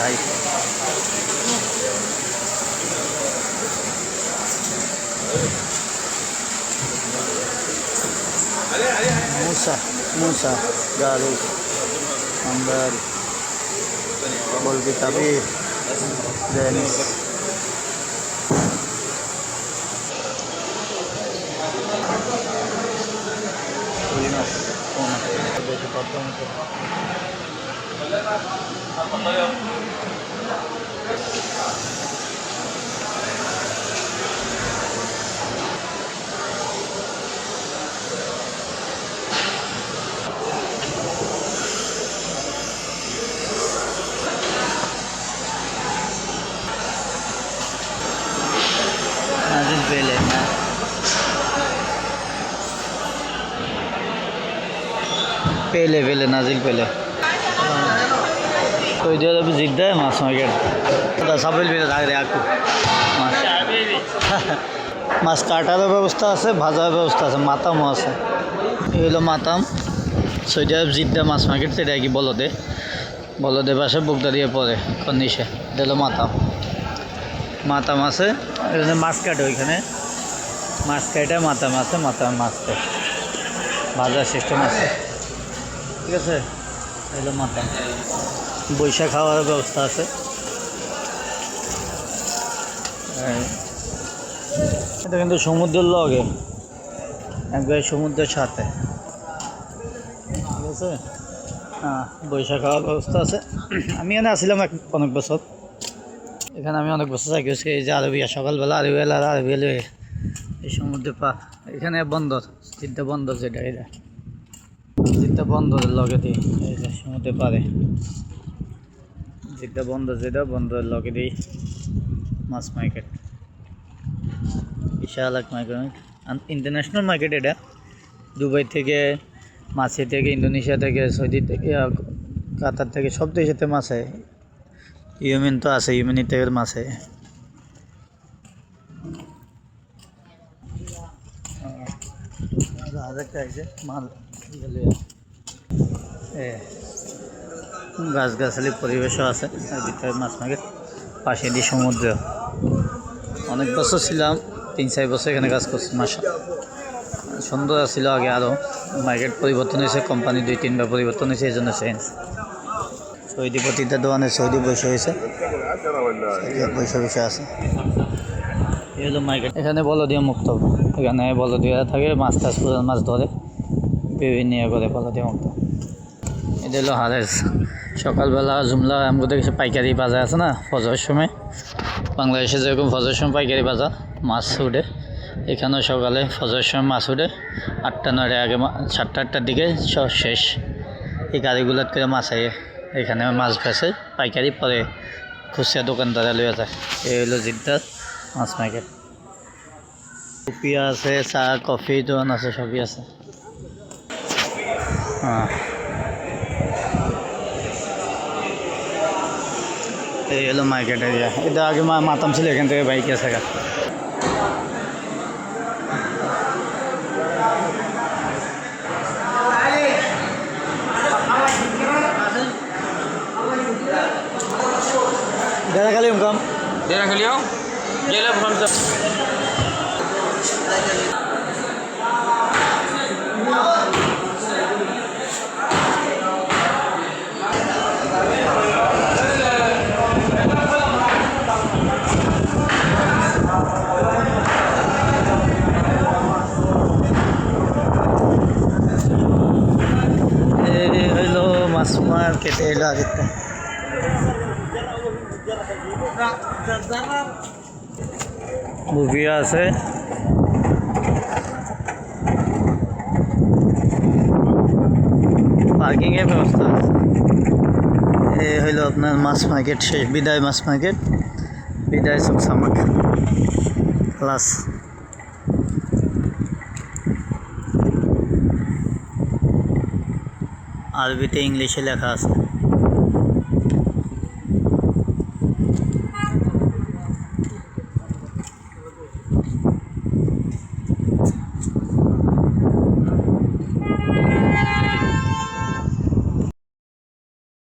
High Musa Garut Ambar Bolgitabi Denis Ulinas Ona Begitu potong itu Nazil Pele Pele Nazil Pele तो इधर अभी जिद्दा है mass market तो साबिल भी लग रहा है आपको मास काटार व्यवस्था আছে ভাজার ব্যবস্থা আছে মাতামও আছে এই হলো মাতাম সৌদি আরব জিদ্দা মাছ মার্কেট সেটা কি বলদে পাশে বুকদা দিয়ে পড়ে কন্ডিশে এটা হলো মাতাম আছে এখানে মাছ কাটে ওইখানে মাছ কাটে মাতাম আছে মাছ কাটে ভাজার সিস্টেম আছে ঠিক আছে এলো মাতাম বৈশাখ খাওয়ার ব্যবস্থা আছে এটা কিন্তু সমুদ্রের লগে একবারে সমুদ্রের সাথে ঠিক আছে হ্যাঁ বৈশাখ খাওয়ার ব্যবস্থা আছে আমি এখানে আসছিলাম অনেক বছর এখানে আমি অনেক বছর থাকি এই যে আরবিয়া সকালবেলা আরবি এই সমুদ্রে পা এখানে বন্দর জিদ্দা বন্দর যেটা এটা জিদ্দা বন্দরের লগে দিই এই যে সমুদ্রে পারে জিদ্দা বন্দর যেটা বন্দরের লগে দিই মাছ মার্কেট বিশাল এক মার্কেট ইন্টারন্যাশনাল মার্কেট এটা দুবাই থেকে মাছি থেকে ইন্দোনেশিয়া থেকে সৌদি থেকে কাতার থেকে সব দেশেতে মাছ হয় ইয়েমেন তো আছে ইয়েমেনি থেকে মাছ হয় মাল গাছগাছালি পরিবেশও আছে ভিতরে মাছ মার্কেট পাশে দিয়ে সমুদ্র অনেক বছর ছিলাম 3-4 বছর এখানে কাজ করছি মাসা সুন্দর ছিল আগে আরও মার্কেট পরিবর্তন হয়েছে কোম্পানি 2-3বার পরিবর্তন হয়েছে এই জন্য চেঞ্জ সৌদি প্রতিটা দোকানে সৌদি বসে হয়েছে বসে আছে এই হলো মার্কেট এখানে বলদিয়া মুক্ত এখানে বলদিয়া থাকে মাছ পুরান মাছ ধরে বিভিন্ন করে বলদিয়া মুক্ত এটা হলো হারেস সকালবেলা জুমলা আমাদের কিছু পাইকারি বাজার আছে না ফজরের সময় বাংলাদেশে যেরকম ফজরের সময় পাইকারি বাজার মাছ উঠে এখানেও সকালে ফজরের সময় মাছ উঠে 8টা-9টার আগে 7টা-8টার দিকে সব শেষ এই গাড়িগুলোর করে মাছ আয়ে এখানে মাছ বেছে পাইকারি পরে খুচরা দোকানদারা লইয়া যায় এই হলো জিদ্দার মাছ মার্কেট কফি আছে চা কফি দোকান আছে সবই আছে হ্যাঁ এই হলো মার্কেট এরিয়া এটা আগে মাতাম ছিল এখান থেকে বাইক আছে Dera kali kamu? Dera kali au? Gela bukan tu. Hello, Mas Market ela kita. মুভিয়া আছে পার্কিং এর ব্যবস্থা আছে এই হলো আপনার মাছ মার্কেট শেষ বিদায় মাছ মার্কেট বিদায় সব সামাক ক্লাস আরবিতে ইংলিশে লেখা আছে